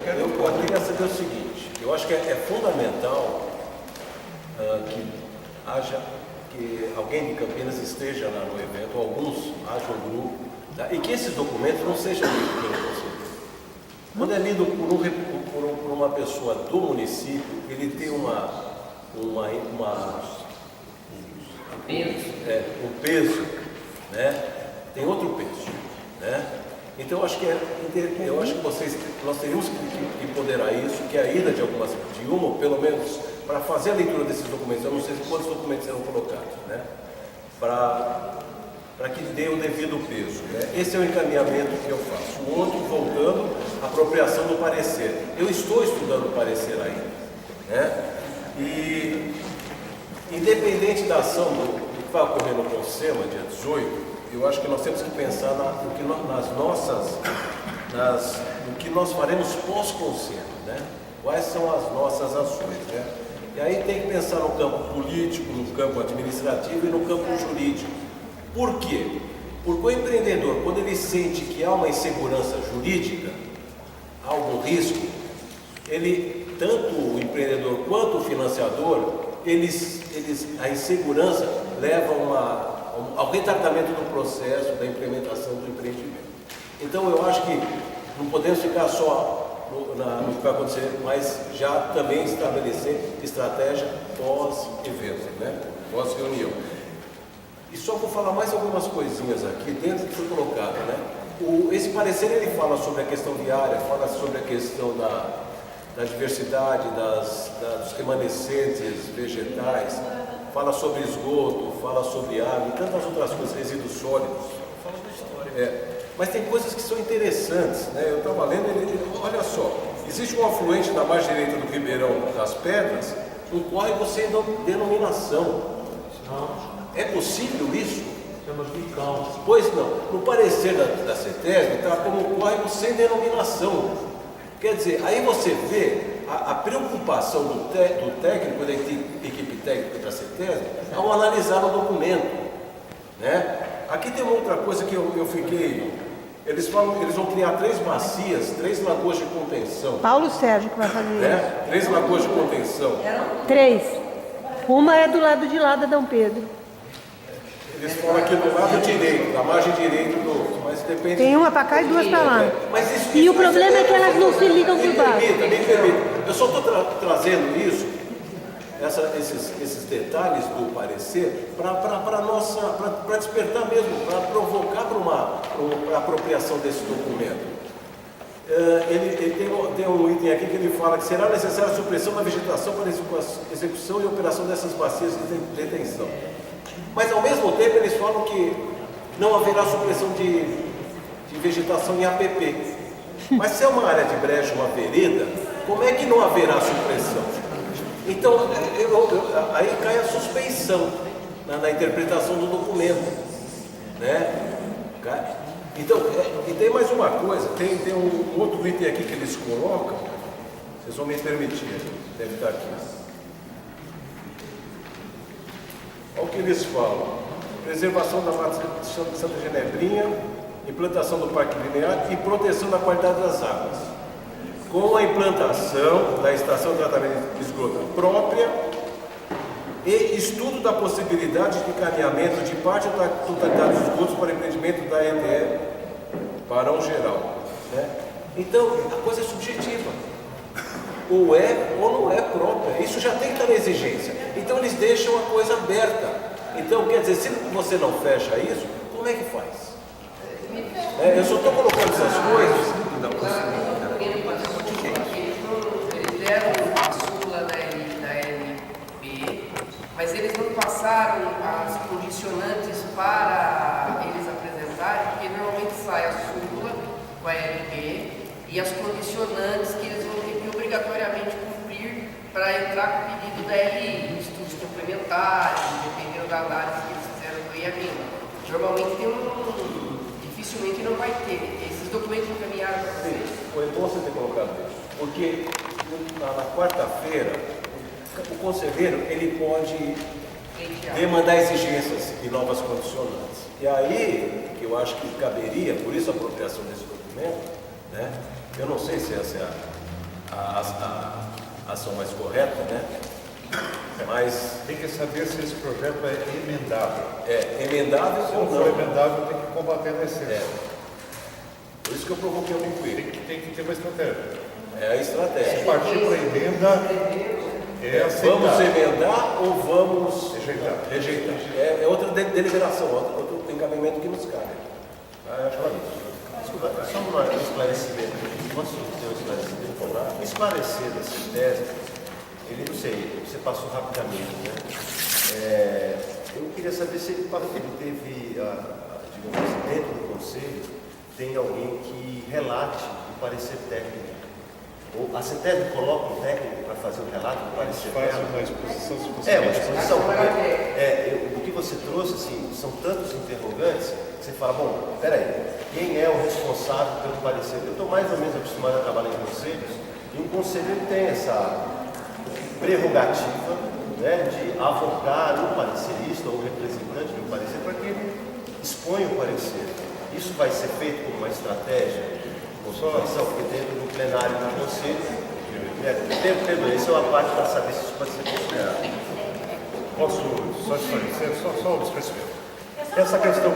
Eu queria saber o seguinte, eu acho que é fundamental que alguém de Campinas esteja lá no evento, alguns, haja um grupo, tá? E que esses documentos não sejam lidos pelo conselho. Quando é lido por uma pessoa do município, ele tem um peso, né? Tem outro peso, né? Então eu acho que nós teríamos que ponderar isso, que a ida de uma ou pelo menos para fazer a leitura desses documentos, eu não sei quantos documentos serão colocados, né? Para que dê o devido peso, né? Esse é o encaminhamento que eu faço. O outro, voltando, a apropriação do parecer. Eu estou estudando o parecer ainda, né? E independente da ação do que vai ocorrer no CONSEMA, dia 18, eu acho que nós temos que pensar no que nós faremos pós-CONSEMA, né? Quais são as nossas ações, né? E aí tem que pensar no campo político, no campo administrativo e no campo jurídico. Por quê? Porque o empreendedor, quando ele sente que há uma insegurança jurídica, há algum risco, tanto o empreendedor quanto o financiador, a insegurança leva ao retardamento do processo da implementação do empreendimento. Então eu acho que não podemos ficar só no que vai acontecer, mas já também estabelecer estratégia pós-evento, né? Pós-reunião. E só vou falar mais algumas coisinhas aqui dentro do que foi colocado, né? Esse parecer ele fala sobre a questão viária, fala sobre a questão da diversidade dos remanescentes vegetais, fala sobre esgoto, fala sobre água e tantas outras coisas, resíduos sólidos. Fala da história. Mas tem coisas que são interessantes, né? Eu estava lendo, olha só, existe um afluente na margem direita do Ribeirão das Pedras, um córrego sem denominação. Não. É possível isso? Chama Vicão. Pois não. No parecer da CETESB está como um córrego sem denominação. Quer dizer, aí você vê a preocupação do técnico, da equipe técnica da CETESB, ao analisar o documento, né? Aqui tem uma outra coisa que eu fiquei... Eles vão criar 3 bacias, 3 lagoas de contenção. Paulo Sérgio que vai fazer né? isso. 3 lagoas de contenção. 3. Uma é do lado de lá da Dom Pedro. Eles falam aqui do lado direito, da margem direita mas depende... Tem uma para cá e 2 para lá. Mas isso, E o problema é que elas não se ligam por baixo. Me permita. Eu só estou trazendo isso, esses detalhes do parecer, para despertar mesmo, para provocar para uma apropriação desse documento. Ele tem um item aqui que ele fala que será necessária a supressão da vegetação para a execução e operação dessas bacias de detenção. Mas ao mesmo tempo eles falam que não haverá supressão de vegetação em APP. Mas se é uma área de brecha, uma vereda, como é que não haverá supressão? Então, aí cai a suspeição na interpretação do documento, né? Então, e tem mais uma coisa, tem um outro item aqui que eles colocam, vocês vão me permitir, deve estar aqui. Olha o que eles falam: preservação da mata de Santa Genebrinha, implantação do parque linear e proteção da qualidade das águas, com a implantação da estação de tratamento de esgoto própria e estudo da possibilidade de encaminhamento de parte da totalidade dos esgotos para o empreendimento da EDE Barão Geral, né? Então, a coisa é subjetiva. Ou é ou não é própria. Isso já tem que estar na exigência. Então eles deixam a coisa aberta. Então, quer dizer, se você não fecha isso, como é que faz? Eu só estou colocando essas coisas. Eles deram a súmula da LP, mas eles não passaram as condicionantes para eles apresentarem, porque normalmente sai a súmula com a LP e as condicionantes que eles vão ter que obrigatoriamente cumprir para entrar com o pedido da LI, estudos complementares, dependendo da análise que eles fizeram do IABIN. Normalmente dificilmente não vai ter. Esses documentos encaminharam para vocês? Foi bom você ter colocado isso, porque na quarta-feira o conselheiro ele pode demandar exigências e novas condicionantes. E aí, que eu acho que caberia, por isso a apropriação desse documento, né? Eu não sei se essa é a ação mais correta, né? Mas Tem que saber se esse projeto é emendável. é emendável Se ou não for não. emendável, tem que combater na essência. É. Por isso que eu provoquei o inquérito. Tem que ter uma estratégia. É a estratégia. Se partir para a emenda, Vamos aceitar. emendar ou vamos Rejeitar. rejeitar? É outra deliberação, outro encaminhamento que nos cabe. Acho que é isso. Desculpa, só um esclarecimento. Posso ter um esclarecimento? Esclarecer dessa tese, ele não sei, você passou rapidamente, né? Eu queria saber se ele teve, digamos assim, dentro do conselho, tem alguém que relate o parecer técnico. Ou a CETESB coloca um técnico para fazer o relato do parecer Faz dela? uma exposição se você Uma quer. exposição, porque o que você trouxe, assim, são tantos interrogantes, que você fala, bom, peraí, quem é o responsável pelo parecer? Eu estou mais ou menos acostumado a trabalhar em conselhos, e um conselho tem essa prerrogativa, né, de avocar o parecerista ou o representante do parecer para que ele exponha o parecer. Isso vai ser feito como uma estratégia de consultação, porque dentro do plenário do conselho, perdoe, essa é uma parte para saber se isso pode ser considerado. Posso só esclarecer? Só um esclarecimento. Essa questão.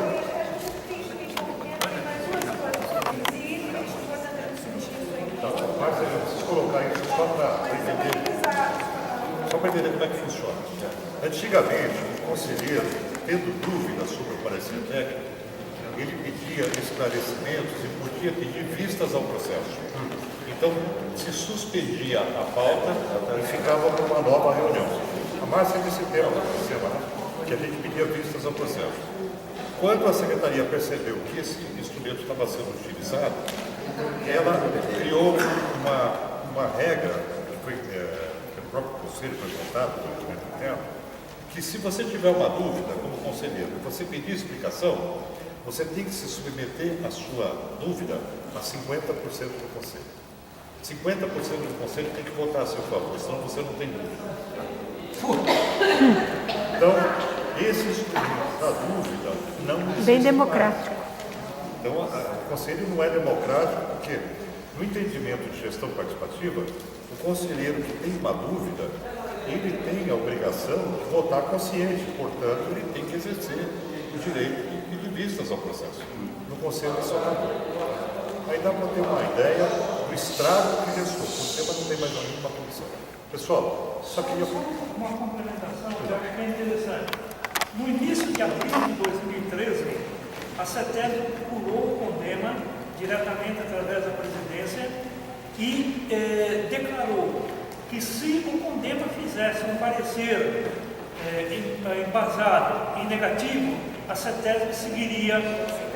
Mas eu preciso colocar isso só para entender como é que funciona. Antigamente, o conselheiro, tendo dúvidas sobre o parecer técnico, ele pedia esclarecimentos e podia pedir vistas ao processo. Então, se suspendia a pauta e ficava para uma nova reunião. A Márcia disse tema da semana, que a gente pedia vistas ao processo. Quando a secretaria percebeu que esse instrumento estava sendo utilizado, ela criou uma regra, que foi o próprio conselho foi votado no regimento interno, que se você tiver uma dúvida como conselheiro, você pedir explicação, você tem que se submeter a sua dúvida a 50% do conselho. 50% do conselho tem que votar a seu favor, senão você não tem dúvida. Então, esse instrumento da dúvida não existe Bem mais. democrático. Então, o conselho não é democrático porque, no entendimento de gestão participativa, o conselheiro que tem uma dúvida, ele tem a obrigação de votar consciente, portanto, ele tem que exercer o direito de pedir vistas ao processo. No conselho é só aí dá para ter uma ideia do estrago que restou. O sistema não tem mais nenhuma condição. Pessoal, só queria... Uma complementação que eu acho que é interessante. No início de abril de 2013, a CETESB procurou o CONDEMA diretamente através da presidência e declarou que se o CONDEMA fizesse um parecer embasado e negativo, a CETESB seguiria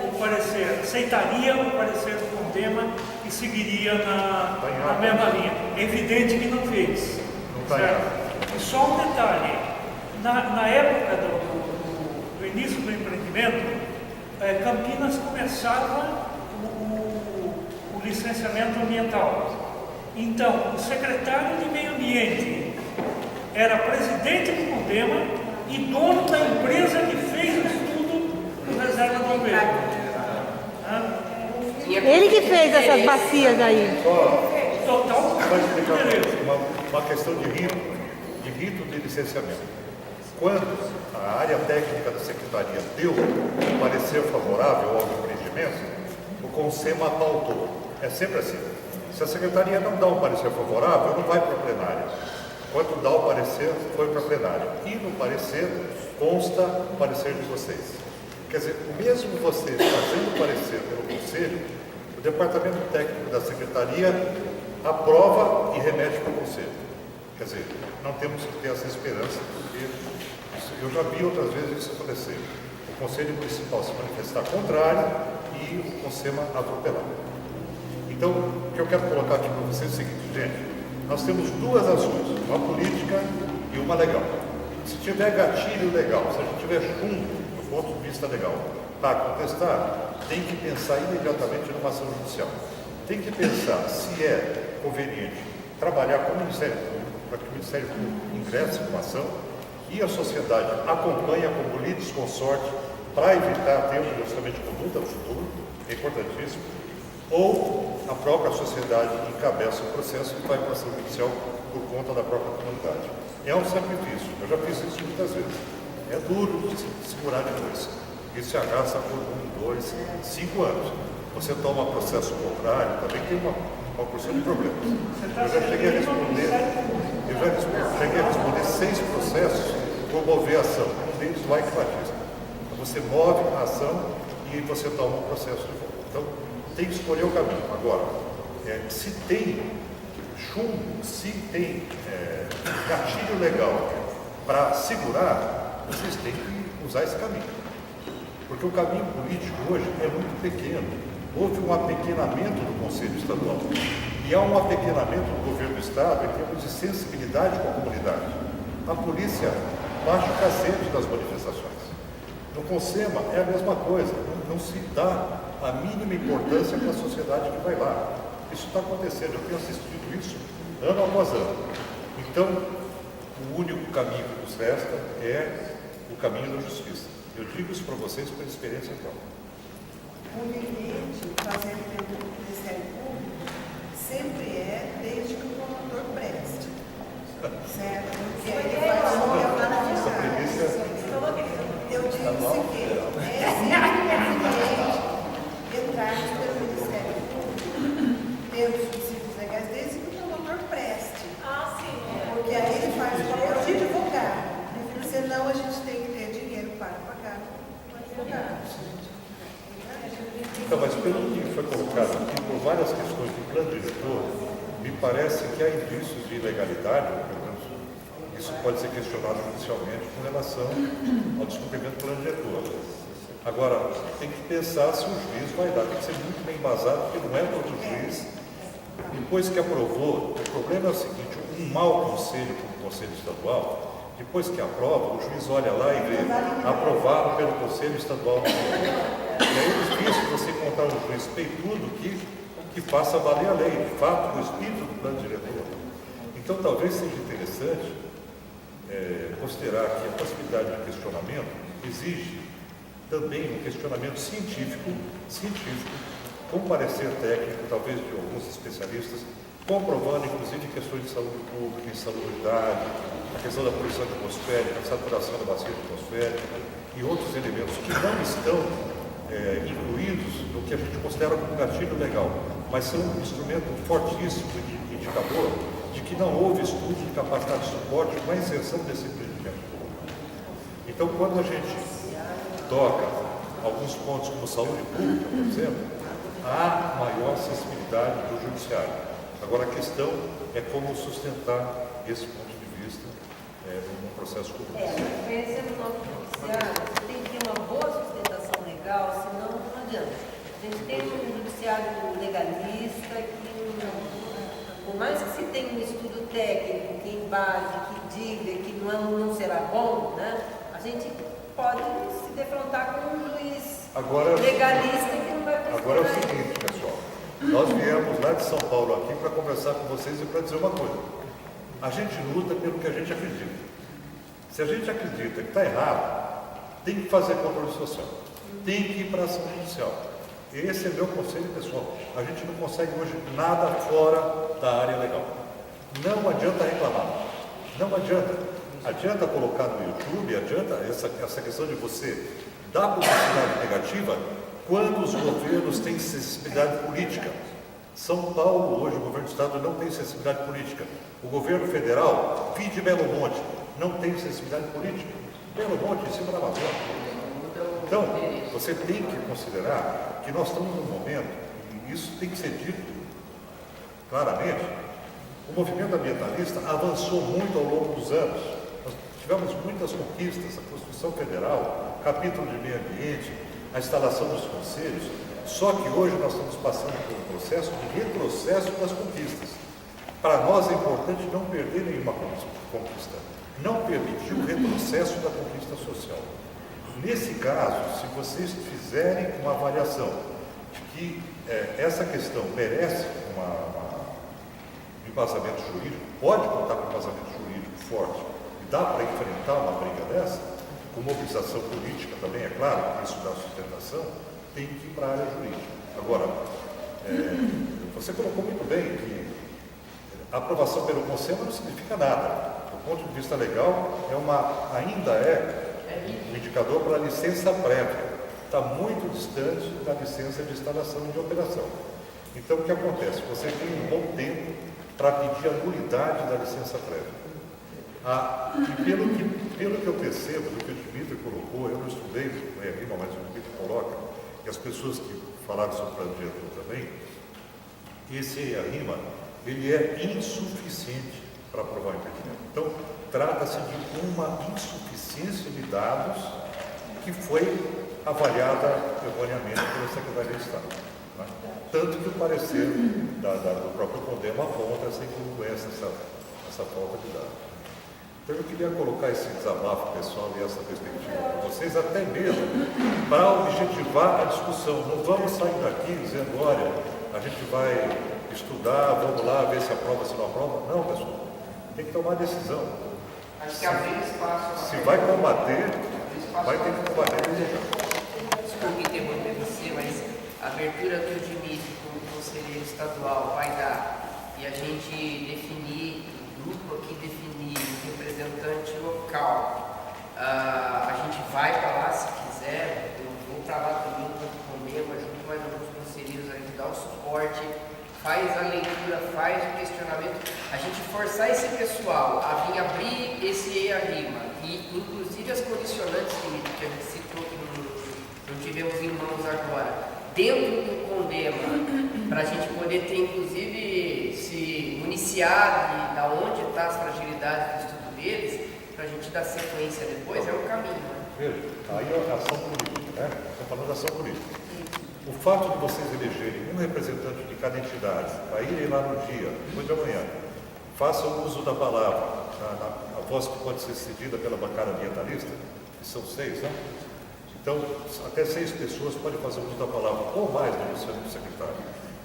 o parecer, aceitaria o parecer do CONDEMA e seguiria na mesma linha. É evidente que não fez. Certo? E só um detalhe, na época do início do empreendimento, Campinas começava o licenciamento ambiental. Então, o secretário de Meio Ambiente era presidente do CONDEMA e dono da empresa que fez o estudo do reserva do governo. Ele que fez essas bacias aí. Total. Vai explicar uma questão de rito de licenciamento. Quando a área técnica da Secretaria deu um parecer favorável ao empreendimento, o CONSEMA pautou. É sempre assim. Se a Secretaria não dá um parecer favorável, não vai para a plenária. Quando dá o parecer, foi para a plenária. E no parecer consta o parecer de vocês. Quer dizer, mesmo você fazendo o parecer pelo Conselho, o Departamento Técnico da Secretaria aprova e remete para o Conselho. Quer dizer, não temos que ter essa esperança, porque eu já vi outras vezes isso acontecer. O Conselho Municipal se manifestar contrário e o CONSEMA atropelar. Então, o que eu quero colocar aqui para vocês é o seguinte, gente, nós temos duas ações, uma política e uma legal. Se tiver gatilho legal, se a gente tiver chumbo do ponto de vista legal para contestar, tem que pensar imediatamente numa ação judicial. Tem que pensar se é conveniente trabalhar com o Ministério Público, para que o Ministério Público ingresse com a ação e a sociedade acompanha como litisconsorte para evitar termos de ajustamento de conduta no futuro, é importantíssimo. ou a própria sociedade encabeça o processo e vai para a ação judicial por conta da própria comunidade. É um sacrifício, eu já fiz isso muitas vezes. É duro de segurar depois. Isso se arrasta por 1, 2, 5 anos. Você toma processo contrário, também tem uma porção de problemas. Eu já cheguei a responder 6 processos por mover a ação, um deles like batismo. Você move a ação e você toma o processo de volta. Então, tem que escolher o caminho. Agora, se tem chumbo, se tem gatilho legal para segurar, vocês têm que usar esse caminho. Porque o caminho político hoje é muito pequeno. Houve um apequenamento do Conselho Estadual. E há um apequenamento do governo do Estado em termos de sensibilidade com a comunidade. A polícia baixa o cacete das manifestações. No CONSEMA é a mesma coisa. Não se dá a mínima importância para a sociedade que vai lá. Isso está acontecendo. Eu tenho assistido isso ano após ano. Então, o único caminho que nos resta é o caminho da justiça. Eu digo isso para vocês por experiência própria. O limite fazendo dentro do Ministério Público sempre é desde que o promotor preste. Certo? Porque aí ele faz o que é maravilhoso. Eu disse que é sempre conveniente entrarmos pelo Ministério Público, pelos subsídios legais, desde que o promotor preste. Porque aí ele faz o papel de advogado. Senão a gente tem que ter dinheiro para pagar o advogado. Então, mas pelo que foi colocado aqui, por várias questões do plano diretor, me parece que há indícios de ilegalidade, ou pelo menos isso pode ser questionado judicialmente com relação ao descumprimento do plano diretor. Agora, tem que pensar se o juiz vai dar, tem que ser muito bem embasado, porque não é todo juiz. Depois que aprovou, o problema é o seguinte, um mau conselho como o Conselho Estadual, depois que aprova, o juiz olha lá e vê aprovado pelo Conselho Estadual. E aí é difícil você encontrar um juiz peitudo que faça valer a lei, de fato, o espírito do plano diretor. Então, talvez seja interessante considerar que a possibilidade de questionamento exige também um questionamento científico, com parecer técnico, talvez de alguns especialistas, comprovando, inclusive, questões de saúde pública, insalubridade, a questão da poluição atmosférica, a saturação da bacia atmosférica e outros elementos que não estão incluídos no que a gente considera como gatilho legal, mas são um instrumento fortíssimo de indicador de que não houve estudo de capacidade de suporte com a inserção desse empreendimento. Então, quando a gente toca alguns pontos como saúde pública, por exemplo, há maior sensibilidade do judiciário. Agora, a questão é como sustentar esse ponto de vista num processo como esse. Conhecendo o nosso judiciário, você tem que ter uma boa sustentação legal, senão não adianta. A gente tem um judiciário legalista que, por mais que se tenha um estudo técnico que embase, que diga que não será bom, né, a gente pode se defrontar com um juiz legalista que não vai precisar. Agora é o seguinte, pessoal. Nós viemos lá de São Paulo aqui para conversar com vocês e para dizer uma coisa. A gente luta pelo que a gente acredita. Se a gente acredita que está errado, tem que fazer controle social. Tem que ir para a ação judicial. Esse é meu conselho, pessoal. A gente não consegue hoje nada fora da área legal. Não adianta reclamar. Não adianta. Adianta colocar no YouTube, adianta essa questão de você dar publicidade negativa quando os governos têm sensibilidade política. São Paulo, hoje, o governo do Estado não tem sensibilidade política. O governo federal, vide Belo Monte, não tem sensibilidade política. Belo Monte, em cima da Amazônia. Então, você tem que considerar que nós estamos num momento, e isso tem que ser dito claramente, o movimento ambientalista avançou muito ao longo dos anos. Nós tivemos muitas conquistas, a Constituição Federal, capítulo de meio ambiente, a instalação dos conselhos, só que hoje nós estamos passando por um processo de retrocesso das conquistas. Para nós é importante não perder nenhuma conquista, não permitir o retrocesso da conquista social. Nesse caso, se vocês fizerem uma avaliação de que essa questão merece um embasamento jurídico, pode contar com um embasamento jurídico forte, e dá para enfrentar uma briga dessa, com mobilização política também, é claro, isso dá sustentação, tem que ir para a área jurídica. Agora, Você colocou muito bem que a aprovação pelo Conselho não significa nada. Do ponto de vista legal, ainda é um indicador para a licença prévia. Está muito distante da licença de instalação e de operação. Então, o que acontece? Você tem um bom tempo para pedir a nulidade da licença prévia. E pelo que eu percebo, do que o Dmitry colocou, eu não estudei o ERIMA, mas o Dmitry coloca, e as pessoas que falaram sobre o plano diretor também, esse ERIMA, ele é insuficiente para aprovar o empreendimento. Então, trata-se de uma insuficiência de dados que foi avaliada erroneamente pela Secretaria de Estado. Né? Tanto que o parecer do próprio Condema aponta essa incongruência, essa falta de dados. Então eu queria colocar esse desabafo pessoal e essa perspectiva para vocês, até mesmo para objetivar a discussão. Não vamos sair daqui dizendo, olha, a gente vai estudar, vamos lá ver se aprova, se não aprova. Não, pessoal, tem que tomar decisão. Acho que abrir espaço. Se vai combater, vai ter que combater. Desculpe interromper você, mas a abertura que o Dmitry, como conselheiro estadual, vai dar e a gente definir, o grupo aqui definir o representante local, a gente vai para lá se quiser, eu vou para lá também junto com o Condema, junto mais alguns conselheiros, a gente dá o suporte, faz a leitura, faz o questionamento, a gente forçar esse pessoal a vir abrir esse EIA-RIMA e inclusive as condicionantes que a gente citou, que não tivemos em mãos agora, dentro do Condema, para a gente poder ter inclusive se municiar de onde estão as fragilidades do estudo deles, para a gente dar sequência depois, é um caminho. Né? Veja, aí é a ação política, né? Estou falando da ação política. O fato de vocês elegerem um representante de cada entidade, para irem lá no dia, depois de amanhã, façam uso da palavra, a voz que pode ser cedida pela bancada ambientalista, que são 6, né? Então, até 6 pessoas podem fazer uso da palavra, ou mais, né, do secretário.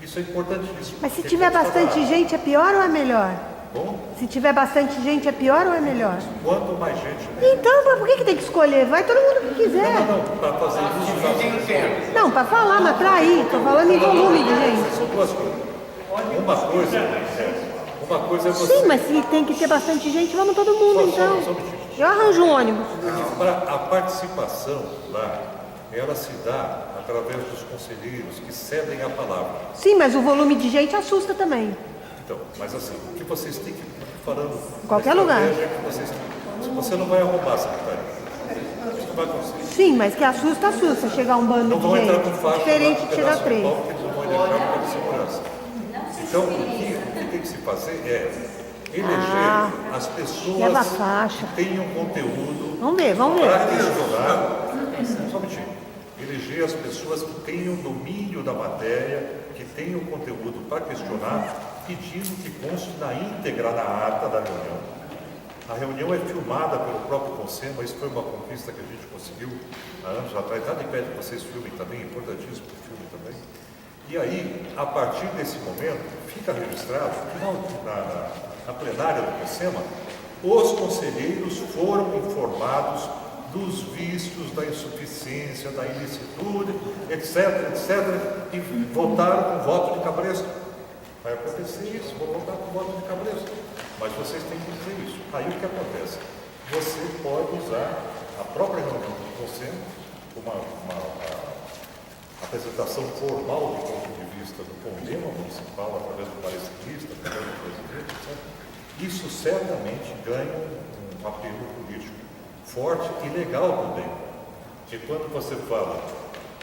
Isso é importantíssimo. Mas se tiver bastante gente, é pior ou é melhor? Como? Se tiver bastante gente, é pior ou é melhor? Quanto mais gente, melhor. Então, por que tem que escolher? Vai todo mundo que quiser. Não, para fazer uso da... Não, para falar, mas para ir. Estou falando em volume de gente. São duas coisas. Uma coisa é você... Sim, mas se tem que ter bastante gente, vamos todo mundo, então. Só um minutinho. Eu arranjo um ônibus. A participação lá, ela se dá através dos conselheiros que cedem a palavra. Sim, mas o volume de gente assusta também. Então, mas assim, o que vocês têm que ir falando... Em qualquer lugar. Se você não vai arrumar a secretaria, isso não vai acontecer. Sim, mas que assusta, assusta. Chegar um bando Não de vão entrar com gente. faixa Diferente lá, de chegar 3. Paulo, que eles não vão entrar com segurança. Então, o que tem que se fazer é eleger as pessoas leva a faixa. que tenham conteúdo Vamos ver. para questionar. Só um minutinho. Eleger as pessoas que tenham domínio da matéria, que tenham conteúdo para questionar, pedindo que conste na íntegra na ata da reunião. A reunião é filmada pelo próprio Conselho, isso foi uma conquista que a gente conseguiu há anos atrás. Nada impede que vocês filmem também, é importantíssimo que filmem também. E aí, a partir desse momento, fica registrado que na plenária do CONSEMA, os conselheiros foram informados dos vícios, da insuficiência, da ilicitude, etc., e votaram com voto de cabresto. Vai acontecer isso, vou votar com voto de cabresto. Mas vocês têm que dizer isso. Aí o que acontece? Você pode usar a própria reunião do Conselho, uma apresentação formal do ponto de vista do Condema Municipal, através do parecerista, através do presidente, etc. Isso certamente ganha um apelo político forte e legal também. Porque quando você fala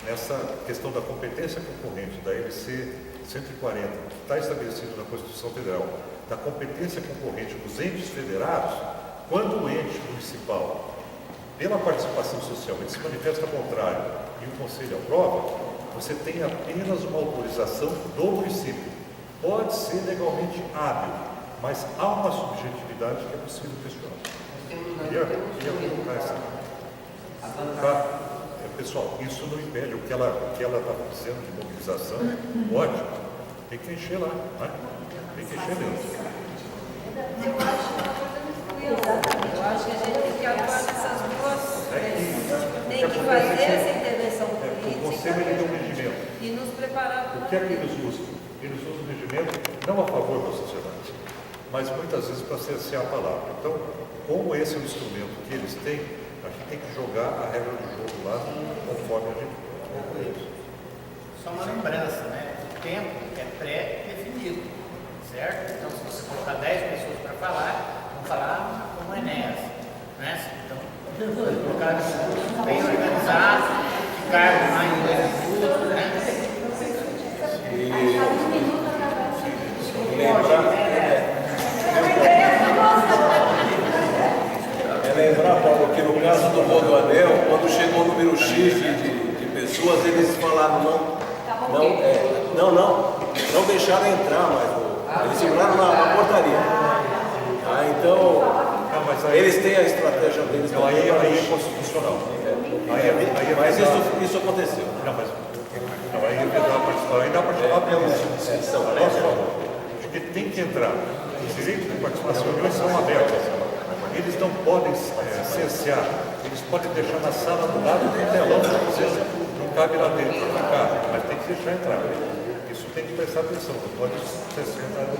nessa questão da competência concorrente, da LC 140, que está estabelecido na Constituição Federal, da competência concorrente dos entes federados, quando o ente municipal, pela participação social, ele se manifesta contrário e o Conselho aprova, você tem apenas uma autorização do município. Pode ser legalmente hábil, mas há uma subjetividade que é possível questionar. Queria colocar essa. Pessoal, isso não impede o que ela está fazendo de mobilização, ótimo, tem que encher lá, né? Tem que encher mesmo. Eu acho que a gente tem que atuar nessas duas frentes. Tem que fazer essa intervenção O Conselho ele tem um regimento. e nos preparar O que é que eles usam? mas muitas vezes para cercear a palavra. Então, como esse é um instrumento que eles têm, a gente tem que jogar a regra do jogo lá conforme a gente conclui. Só uma lembrança, né? O tempo é pré-definido, certo? Então, se você colocar 10 pessoas para falar, vão falar como Enéas, né? Então, colocar bem organizado, de cargo mais em 2 minutos, né? Lembrar, Paulo, que no caso do Rodoanel, quando chegou o número X de pessoas, eles falaram não deixaram entrar mais. Eles seguraram na portaria. Então, eles têm a estratégia deles. Então, aí é constitucional. Mas isso aconteceu. Aí é vedar a participação. Aí dá para chamar pela instituição. Porque tem que entrar. Os direitos de participação hoje são abertos. Eles não podem cercear, eles podem deixar na sala do lado do telão, não cabe lá dentro para ficar, mas tem que deixar entrar. Isso tem que prestar atenção, não pode cercear nada.